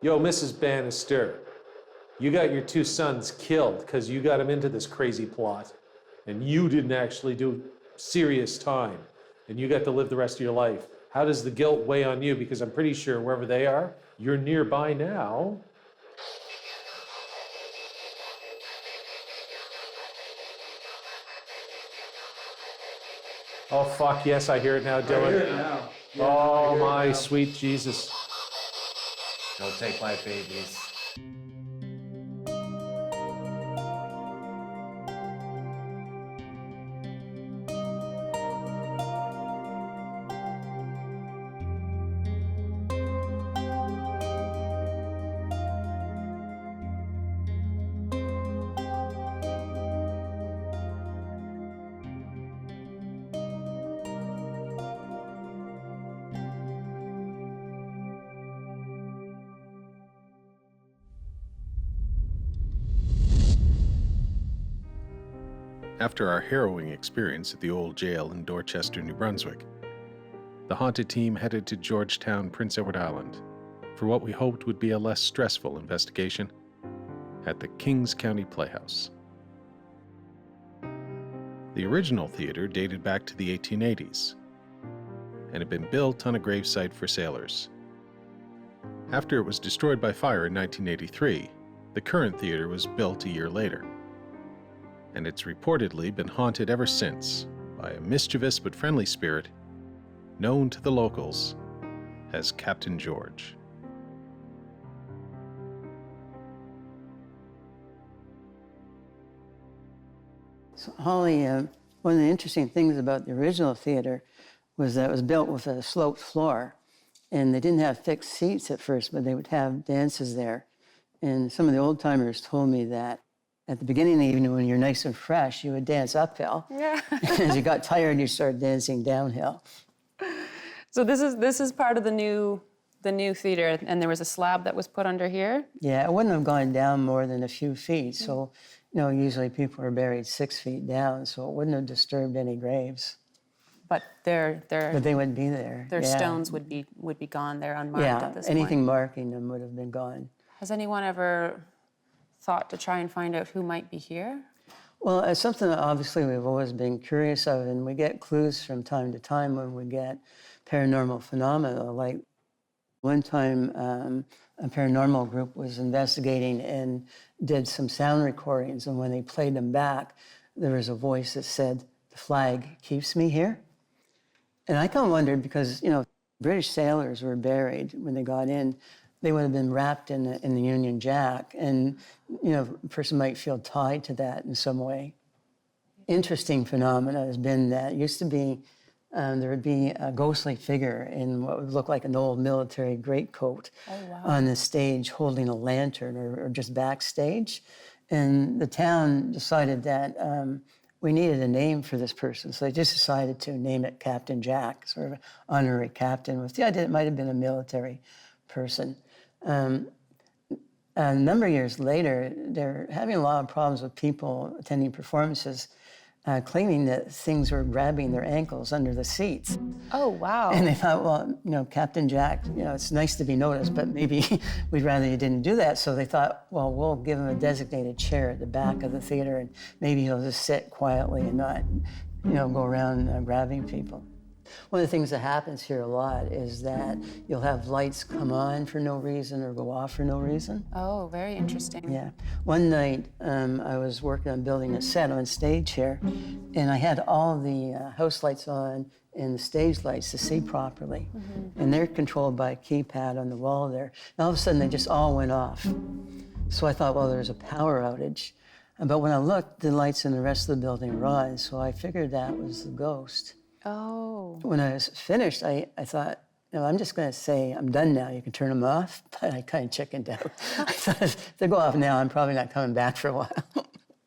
Yo, Mrs. Bannister, you got your two sons killed because you got them into this crazy plot, and you didn't actually do serious time, and you got to live the rest of your life. How does the guilt weigh on you? Because I'm pretty sure wherever they are, you're nearby now. Oh, fuck, yes, I hear it now, Dylan. I hear it now. Yeah, oh, my now. sweet Jesus. Don't take my babies. After our harrowing experience at the old jail in Dorchester, New Brunswick, the haunted team headed to Georgetown, Prince Edward Island, for what we hoped would be a less stressful investigation at the Kings County Playhouse. The original theater dated back to the 1880s and had been built on a gravesite for sailors. After it was destroyed by fire in 1983, the current theater was built a year later, and it's reportedly been haunted ever since by a mischievous but friendly spirit known to the locals as Captain George. So, Holly, one of the interesting things about the original theater was that it was built with a sloped floor, and they didn't have fixed seats at first, but they would have dances there. And some of the old-timers told me that at the beginning of the evening, when you're nice and fresh, you would dance uphill. Yeah. As you got tired, you started dancing downhill. So this is part of the new theater, and there was a slab that was put under here. Yeah, it wouldn't have gone down more than a few feet. So, usually people are buried 6 feet down, so it wouldn't have disturbed any graves. But But they wouldn't be there. their Yeah. stones would be gone. They're unmarked at this anything point. marking them would have been gone. Has anyone ever thought to try and find out who might be here? Well, it's something that obviously we've always been curious of, and we get clues from time to time when we get paranormal phenomena. Like one time, a paranormal group was investigating and did some sound recordings, and when they played them back, there was a voice that said, "The flag keeps me here." And I kind of wondered because, British sailors were buried when they got in. They would have been wrapped in the Union Jack, and a person might feel tied to that in some way. Interesting phenomena has been that it used to be there would be a ghostly figure in what would look like an old military greatcoat on the stage holding a lantern or just backstage, and the town decided that we needed a name for this person, so they just decided to name it Captain Jack, sort of an honorary captain with the idea it might have been a military person. A number of years later, they're having a lot of problems with people attending performances, claiming that things were grabbing their ankles under the seats. Oh, wow. And they thought, well, Captain Jack, it's nice to be noticed, but maybe we'd rather you didn't do that. So they thought, well, we'll give him a designated chair at the back of the theater, and maybe he'll just sit quietly and not, go around grabbing people. One of the things that happens here a lot is that you'll have lights come on for no reason or go off for no reason. Oh, very interesting. Yeah. One night, I was working on building a set on stage here, and I had all the house lights on and the stage lights to see properly. Mm-hmm. And they're controlled by a keypad on the wall there. And all of a sudden, they just all went off. So I thought, well, there's a power outage. But when I looked, the lights in the rest of the building were on, so I figured that was the ghost. Oh. When I was finished, I thought, I'm just going to say, I'm done now. You can turn them off. But I kind of chickened out. I thought, if they go off now, I'm probably not coming back for a while.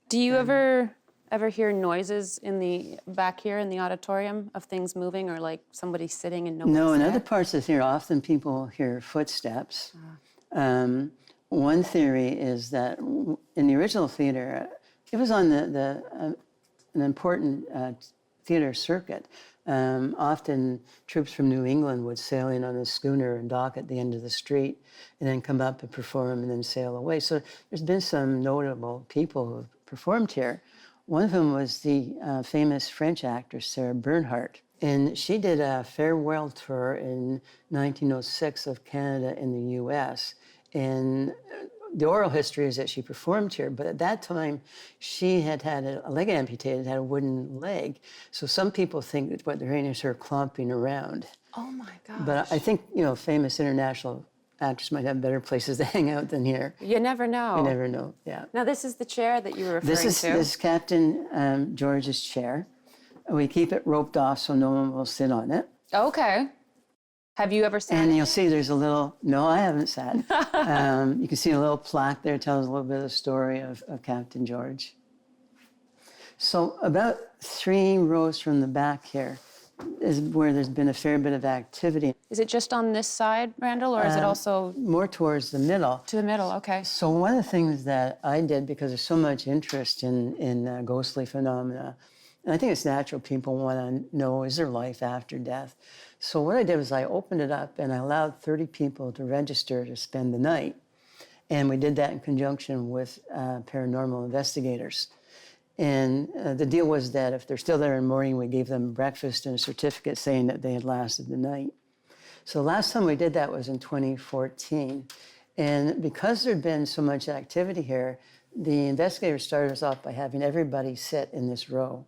Do you ever hear noises in the back here in the auditorium of things moving or like somebody sitting and nobody's No, in there? other parts of here, often people hear footsteps. One theory is that in the original theater, it was on an important theater circuit. often troops from New England would sail in on a schooner and dock at the end of the street and then come up and perform and then sail away. So there's been some notable people who have performed here. One of them was the famous French actress, Sarah Bernhardt. And she did a farewell tour in 1906 of Canada and the US. And the oral history is that she performed here, but at that time, she had had a leg amputated, had a wooden leg. So some people think that what they're hearing is her clomping around. Oh my gosh. But I think, you know, famous international actors might have better places to hang out than here. You never know. You never know, yeah. Now, this is the chair that you were referring This to. is Captain George's chair. We keep it roped off so no one will sit on it. Okay. Have you ever sat? And you'll see there's a little, no, I haven't sat. You can see a little plaque there, tells a little bit of the story of Captain George. So about 3 rows from the back here is where there's been a fair bit of activity. Is it just on this side, Randall, or is it also More towards the middle. to the middle? Okay. So one of the things that I did, because there's so much interest in ghostly phenomena, and I think it's natural people want to know, is there life after death? So what I did was I opened it up and I allowed 30 people to register to spend the night. And we did that in conjunction with paranormal investigators. And the deal was that if they're still there in the morning, we gave them breakfast and a certificate saying that they had lasted the night. So the last time we did that was in 2014. And because there'd been so much activity here, the investigators started us off by having everybody sit in this row.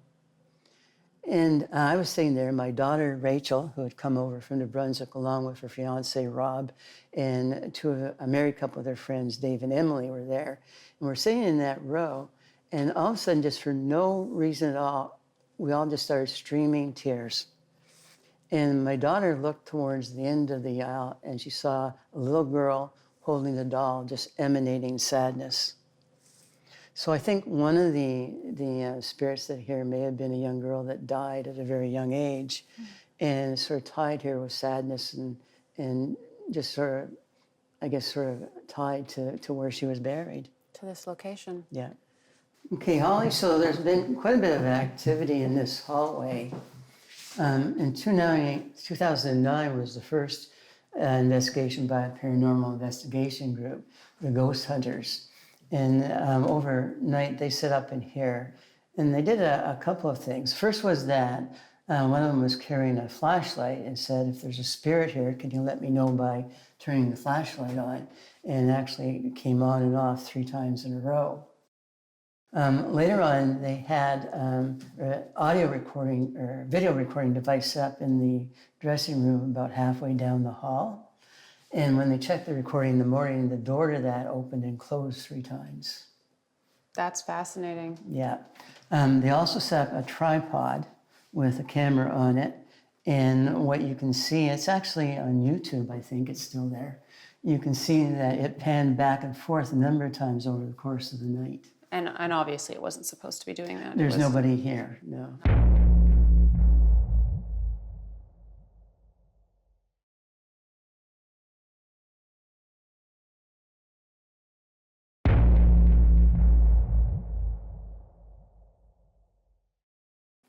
And I was sitting there, my daughter Rachel, who had come over from New Brunswick along with her fiance Rob, and a married couple of their friends, Dave and Emily, were there. And we're sitting in that row, and all of a sudden, just for no reason at all, we all just started streaming tears. And my daughter looked towards the end of the aisle, and she saw a little girl holding a doll, just emanating sadness. So I think one of the spirits that here may have been a young girl that died at a very young age, and sort of tied here with sadness and just sort of, I guess, sort of tied to where she was buried. To this location. Yeah. Okay, Holly, so there's been quite a bit of activity in this hallway. In 2009 was the first investigation by a paranormal investigation group, the Ghost Hunters. And overnight, they set up in here, and they did a couple of things. First was that one of them was carrying a flashlight and said, if there's a spirit here, can you let me know by turning the flashlight on? And actually it came on and off 3 times in a row. Later on, they had an audio recording or video recording device set up in the dressing room about halfway down the hall. And when they checked the recording in the morning, the door to that opened and closed 3 times. That's fascinating. Yeah. They also set up a tripod with a camera on it. And what you can see, it's actually on YouTube, I think it's still there. You can see that it panned back and forth a number of times over the course of the night. And obviously it wasn't supposed to be doing that. There's nobody here, no.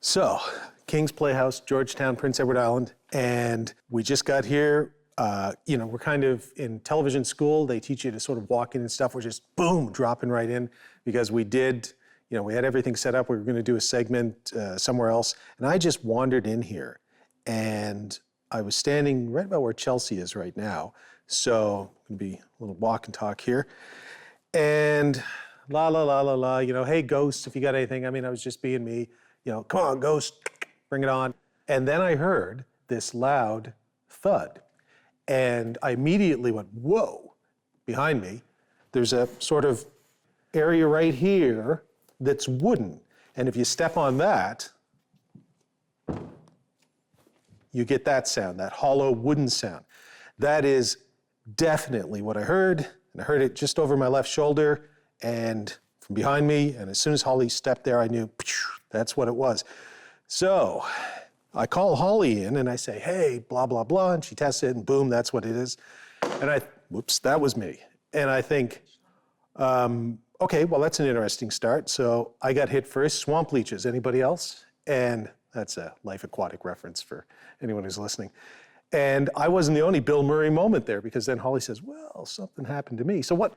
So, King's Playhouse, Georgetown, Prince Edward Island, and we just got here. You know, we're kind of in television school. They teach you to sort of walk in and stuff. We're just, boom, dropping right in because we did, you know, we had everything set up. We were going to do a segment somewhere else. And I just wandered in here, and I was standing right about where Chelsea is right now. So, going to be a little walk and talk here. And la, la, la, la, la, you know, hey, ghosts, if you got anything. I mean, I was just being me. You know, come on, ghost, bring it on. And then I heard this loud thud. And I immediately went, whoa, behind me. There's a sort of area right here that's wooden. And if you step on that, you get that sound, that hollow wooden sound. That is definitely what I heard. And I heard it just over my left shoulder and from behind me. And as soon as Holly stepped there, I knew that's what it was. So I call Holly in and I say, hey, blah, blah, blah. And she tests it and boom, that's what it is. And whoops, that was me. And I think, okay, well, that's an interesting start. So I got hit first, swamp leeches. Anybody else? And That's a Life Aquatic reference for anyone who's listening. And I wasn't the only Bill Murray moment there, because then Holly says, well, something happened to me. So what?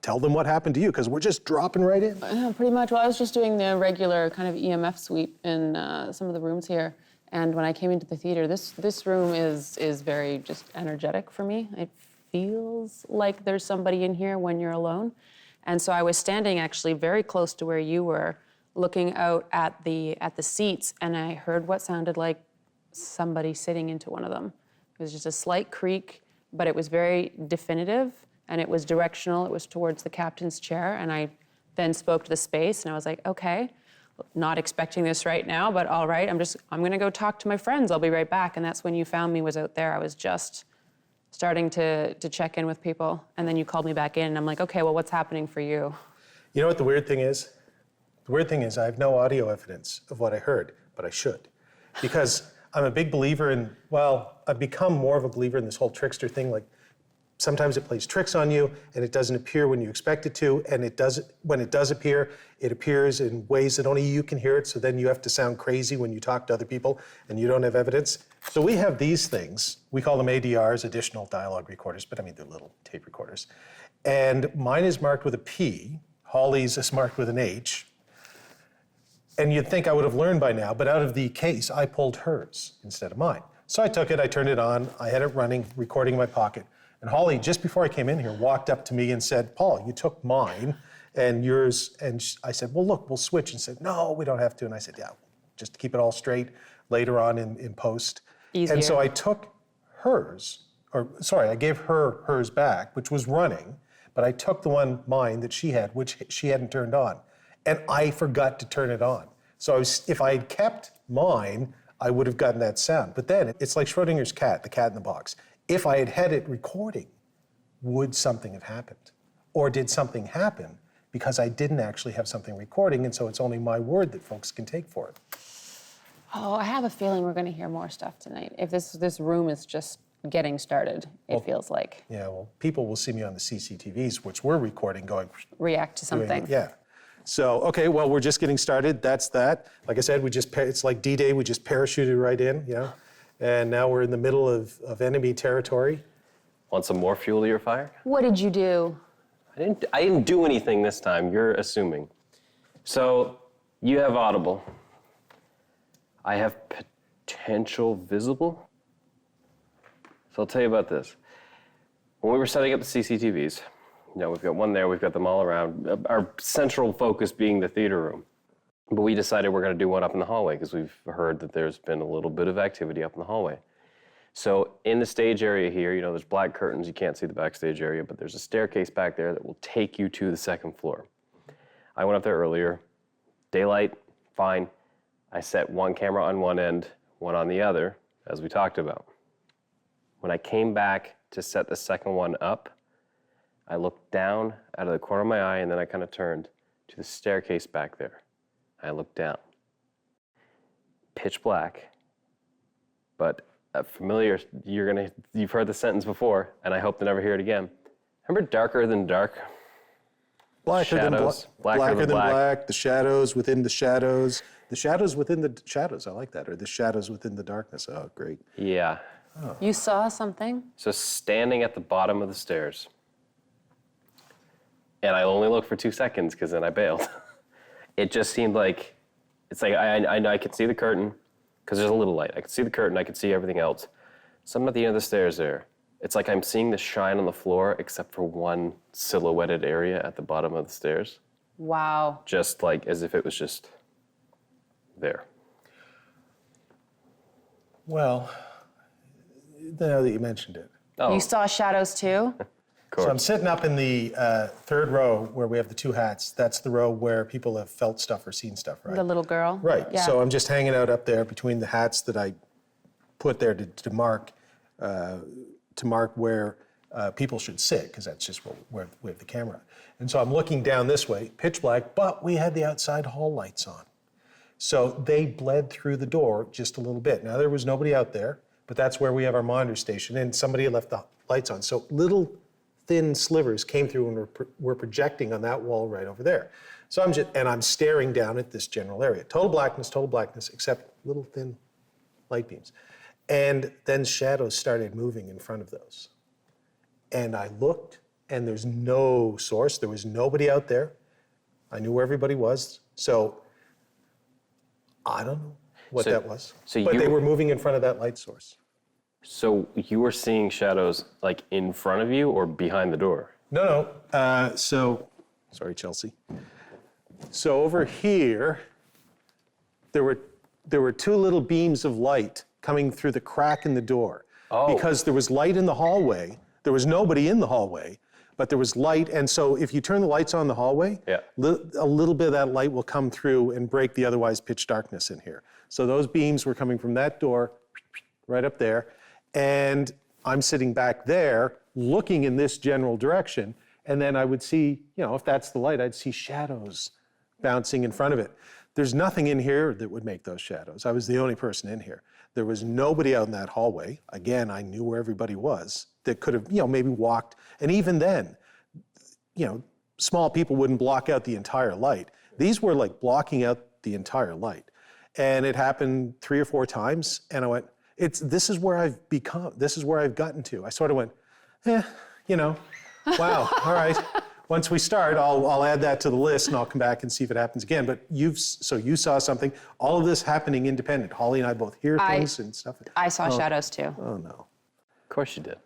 Tell them what happened to you, because we're just dropping right in. Pretty much. Well, I was just doing the regular kind of EMF sweep in some of the rooms here. And when I came into the theater, this room is very just energetic for me. It feels like there's somebody in here when you're alone. And so I was standing actually very close to where you were, looking out at the seats, and I heard what sounded like somebody sitting into one of them. It was just a slight creak, but it was very definitive, and it was directional. It was towards the captain's chair, and I then spoke to the space, and I was like, okay, not expecting this right now, but all right, I'm gonna go talk to my friends. I'll be right back. And that's when you found me, was out there. I was just starting to check in with people, and then you called me back in, and I'm like, okay, well, what's happening for you? You know what the weird thing is? The weird thing is I have no audio evidence of what I heard, but I should. Because I'm a big believer in, well, I've become more of a believer in this whole trickster thing. Like, sometimes it plays tricks on you, and it doesn't appear when you expect it to, and when it does appear, it appears in ways that only you can hear it, so then you have to sound crazy when you talk to other people, and you don't have evidence. So we have these things. We call them ADRs, additional dialogue recorders, but I mean, they're little tape recorders. And mine is marked with a P, Holly's is marked with an H, and you'd think I would have learned by now, but out of the case, I pulled hers instead of mine. So I took it, I turned it on, I had it running, recording in my pocket. And Holly, just before I came in here, walked up to me and said, Paul, you took mine and yours. And I said, well, look, we'll switch. And said, no, we don't have to. And I said, yeah, just to keep it all straight later on in post. Easier. And so I took hers, I gave her hers back, which was running, but I took mine that she had, which she hadn't turned on. And I forgot to turn it on. So if I had kept mine, I would have gotten that sound. But then it's like Schrodinger's cat, the cat in the box. If I had had it recording, would something have happened? Or did something happen because I didn't actually have something recording, and so it's only my word that folks can take for it? Oh, I have a feeling we're going to hear more stuff tonight. If this room is just getting started, it feels like. Yeah, well, people will see me on the CCTVs, which we're recording, going... React to something. Yeah. So, okay, well, we're just getting started. That's that. Like I said, it's like D-Day. We just parachuted right in, you know? And now we're in the middle of enemy territory. Want some more fuel to your fire? What did you do? I didn't do anything this time. You're assuming. So you have audible. I have potential visible. So I'll tell you about this. When we were setting up the CCTVs, we've got one there, we've got them all around. Our central focus being the theater room. But we decided we're going to do one up in the hallway because we've heard that there's been a little bit of activity up in the hallway. So in the stage area here, there's black curtains. You can't see the backstage area, but there's a staircase back there that will take you to the second floor. I went up there earlier. Daylight, fine. I set one camera on one end, one on the other, as we talked about. When I came back to set the second one up, I looked down out of the corner of my eye, and then I kind of turned to the staircase back there. I looked down. Pitch black, but familiar, you've heard the sentence before, and I hope to never hear it again. Remember darker than dark? Blacker than black. The shadows within the shadows. The shadows within the shadows, I like that. Or the shadows within the darkness, oh, great. Yeah. Oh. You saw something? So standing at the bottom of the stairs, and I only looked for 2 seconds because then I bailed. It just seemed like, it's like I could see the curtain because there's a little light. I could see the curtain, I could see everything else. Something at the end of the stairs there. It's like I'm seeing the shine on the floor except for one silhouetted area at the bottom of the stairs. Wow. Just like as if it was just there. Well, now that you mentioned it. Oh, You saw shadows too? So I'm sitting up in the third row where we have the two hats. That's the row where people have felt stuff or seen stuff, right? The little girl? Right. Yeah. So I'm just hanging out up there between the hats that I put there to mark where people should sit, because that's just where we have the camera. And so I'm looking down this way, pitch black, but we had the outside hall lights on. So they bled through the door just a little bit. Now, there was nobody out there, but that's where we have our monitor station, and somebody had left the lights on. So little thin slivers came through and were projecting on that wall right over there. So I'm staring down at this general area. Total blackness, except little thin light beams. And then shadows started moving in front of those. And I looked, and there's no source. There was nobody out there. I knew where everybody was. So I don't know what that was. But they were moving in front of that light source. So you were seeing shadows like in front of you or behind the door? No. Sorry, Chelsea. So over here, there were two little beams of light coming through the crack in the door. Oh. Because there was light in the hallway. There was nobody in the hallway, but there was light. And so if you turn the lights on in the hallway, a little bit of that light will come through and break the otherwise pitch darkness in here. So those beams were coming from that door right up there. And I'm sitting back there looking in this general direction. And then I would see, if that's the light, I'd see shadows bouncing in front of it. There's nothing in here that would make those shadows. I was the only person in here. There was nobody out in that hallway. Again, I knew where everybody was that could have, maybe walked. And even then, small people wouldn't block out the entire light. These were like blocking out the entire light. And it happened 3 or 4 times. And I went, this is where I've become, this is where I've gotten to. I sort of went, wow, all right. Once we start, I'll add that to the list and I'll come back and see if it happens again. But you saw something, all of this happening independent. Holly and I both hear things and stuff. I saw shadows too. Oh no. Of course you did.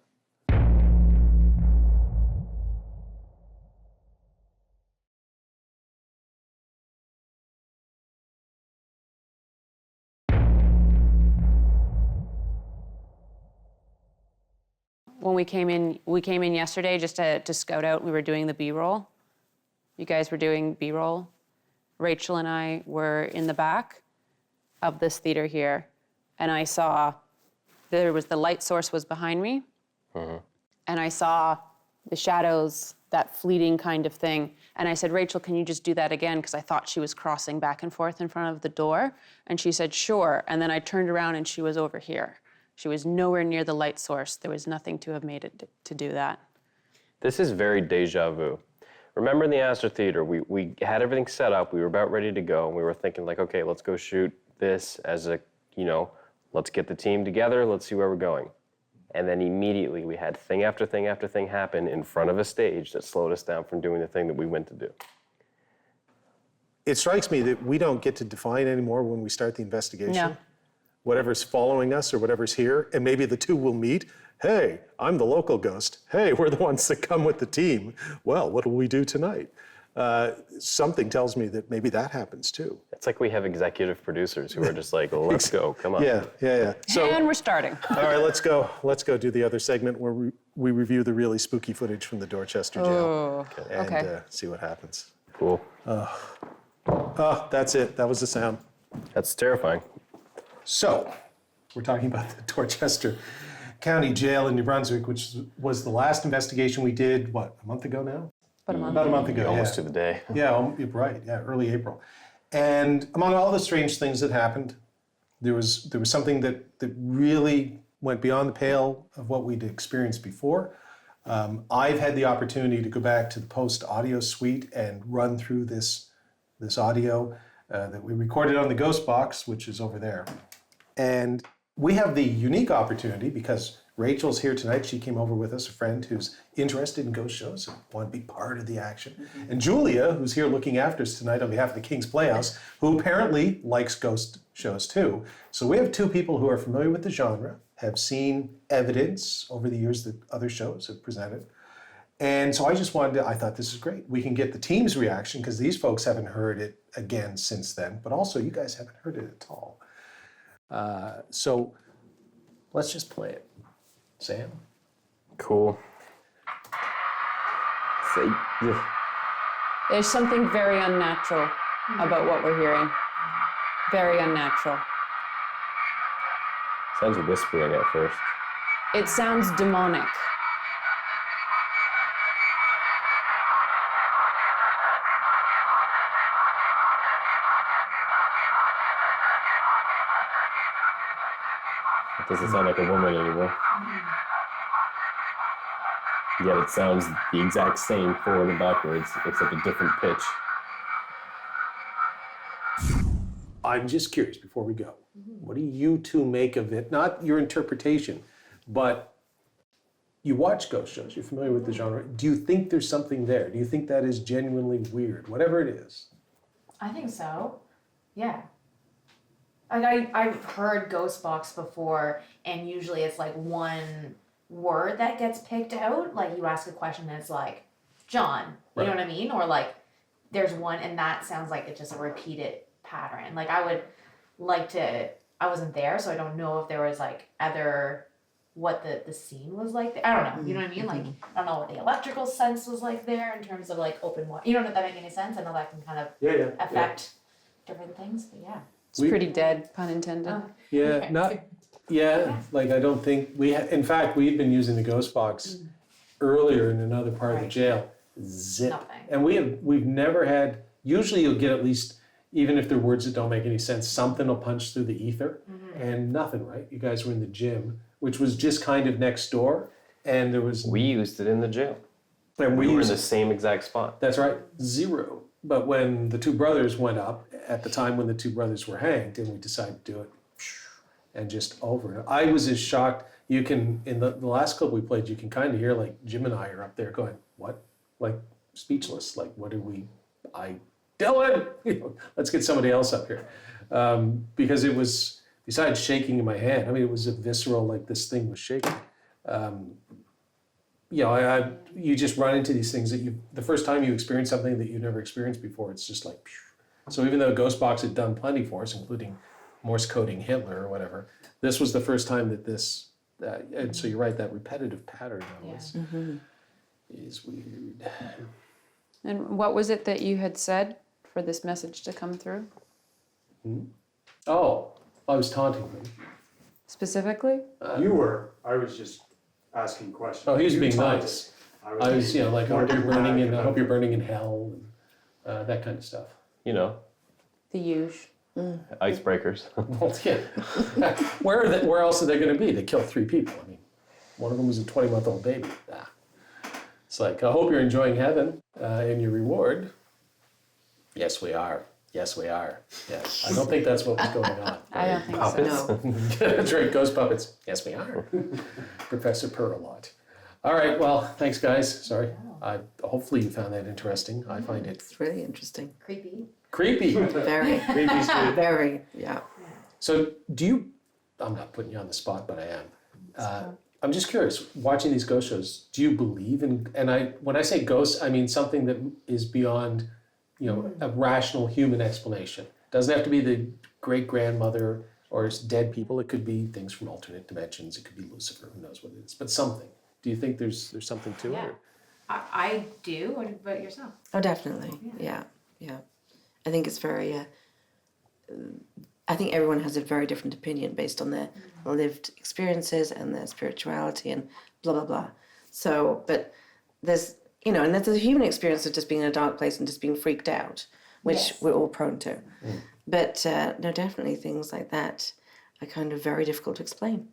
When we came in yesterday just to scout out. We were doing the B-roll. You guys were doing B-roll. Rachel and I were in the back of this theater here, and I saw the light source was behind me, and I saw the shadows, that fleeting kind of thing. And I said, Rachel, can you just do that again? Because I thought she was crossing back and forth in front of the door, and she said, sure. And then I turned around and she was over here. She was nowhere near the light source. There was nothing to have made it to do that. This is very deja vu. Remember in the Astor Theater, we had everything set up. We were about ready to go. And we were thinking like, okay, let's go shoot this as a, let's get the team together. Let's see where we're going. And then immediately we had thing after thing after thing happen in front of a stage that slowed us down from doing the thing that we went to do. It strikes me that we don't get to define anymore when we start the investigation. No. Whatever's following us or whatever's here, and maybe the two will meet. Hey, I'm the local ghost. Hey, we're the ones that come with the team. Well, what will we do tonight? Something tells me that maybe that happens too. It's like we have executive producers who are just like, let's go, come on. Yeah. So, And we're starting. all right, let's go do the other segment where we review the really spooky footage from the Dorchester jail. And see what happens. Cool. Oh, that's it. That was the sound. That's terrifying. So, we're talking about the Dorchester County Jail in New Brunswick, which was the last investigation we did, a month ago now? About a month ago, Almost to the day. Yeah, right, early April. And among all the strange things that happened, there was something that really went beyond the pale of what we'd experienced before. I've had the opportunity to go back to the post-audio suite and run through this audio that we recorded on the Ghost Box, which is over there. And we have the unique opportunity, because Rachel's here tonight. She came over with us, a friend who's interested in ghost shows and want to be part of the action. And Julia, who's here looking after us tonight on behalf of the King's Playhouse, who apparently likes ghost shows too. So we have two people who are familiar with the genre, have seen evidence over the years that other shows have presented. And so I thought this is great. We can get the team's reaction, because these folks haven't heard it again since then, but also you guys haven't heard it at all. So let's just play it. Sam? Cool. There's something very unnatural about what we're hearing. Very unnatural. Sounds whispering at first. It sounds demonic. It doesn't sound like a woman anymore. Yet it sounds the exact same forward and backwards, except a different pitch. I'm just curious before we go. What do you two make of it? Not your interpretation, but you watch ghost shows. You're familiar with the genre. Do you think there's something there? Do you think that is genuinely weird? Whatever it is. I think so. Yeah. Like I've heard ghost box before, and usually it's like one word that gets picked out. Like you ask a question and it's like, John, you know what I mean? Or like there's one and that sounds like it's just a repeated pattern. Like I would like to, I wasn't there, so I don't know if there was like other, what the scene was like. I don't know, you know what I mean? Like, I don't know what the electrical sense was like there in terms of like open water. You don't know if that makes any sense. I know that can kind of affect different things, but yeah. It's pretty dead, pun intended. Like I don't think in fact, we had been using the ghost box earlier in another part of the jail. Zip. Nothing. And we've never had, usually you'll get at least, even if they're words that don't make any sense, something will punch through the ether and nothing, right? You guys were in the gym, which was just kind of next door, and there was... We used it in the jail. And We were in the same exact spot. That's right, 0. But when the two brothers went up, at the time when the two brothers were hanged, and we decided to do it, and just over. I was as shocked. You can, in the last clip we played, you can kind of hear like Jim and I are up there going, what? Like speechless, like what do we, Dylan, let's get somebody else up here. Because it was, besides shaking in my hand, I mean, it was a visceral, like this thing was shaking. You just run into these things that the first time you experience something that you've never experienced before, it's just like, phew. So even though Ghostbox had done plenty for us, including Morse coding Hitler or whatever, this was the first time that this, and so you're right, that repetitive pattern is weird. And what was it that you had said for this message to come through? Oh, I was taunting them. Specifically? You were. I was just asking questions. Oh, he was You being taunted. nice. I was, being like, I more hope you're burning in, I dramatic hope you're burning in hell, and that kind of stuff. You know, The huge. icebreakers. Well, yeah. Where else are they going to be? They killed 3 people. I mean, one of them was a 20-month-old baby. It's like, I hope you're enjoying heaven and your reward. Yes, we are. Yes, we are. Yes. I don't think that's what was going on. I don't think so. No. That's right, ghost puppets. Yes, we are. Professor Perlot. All right, well, thanks, guys. Sorry. Hopefully you found that interesting. I find it It's really interesting. Creepy. creepy. Very, Creepy's good. very, yeah. So I'm not putting you on the spot, but I am. I'm just curious, watching these ghost shows, do you believe in, when I say ghosts, I mean something that is beyond, a rational human explanation. Doesn't have to be the great-grandmother or dead people. It could be things from alternate dimensions. It could be Lucifer, who knows what it is, but something. Do you think there's something to it? Or? I do. What about yourself? Oh, definitely. Yeah. I think it's very, I think everyone has a very different opinion based on their lived experiences and their spirituality and blah, blah, blah. So, but there's, and there's a human experience of just being in a dark place and just being freaked out, which we're all prone to. But no, definitely things like that are kind of very difficult to explain.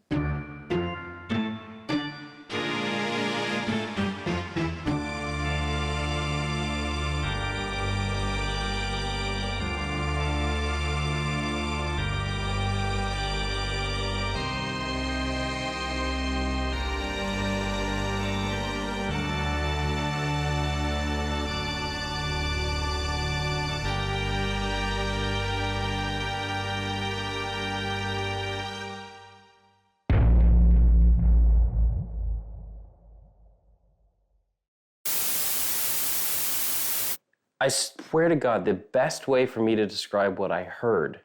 I swear to God, the best way for me to describe what I heard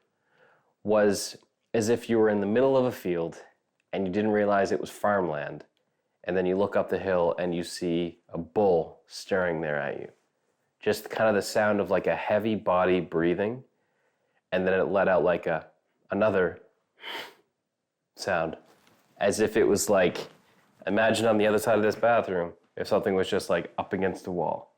was as if you were in the middle of a field and you didn't realize it was farmland, and then you look up the hill and you see a bull staring there at you. Just kind of the sound of like a heavy body breathing, and then it let out like another sound, as if it was like, imagine on the other side of this bathroom, if something was just like up against the wall.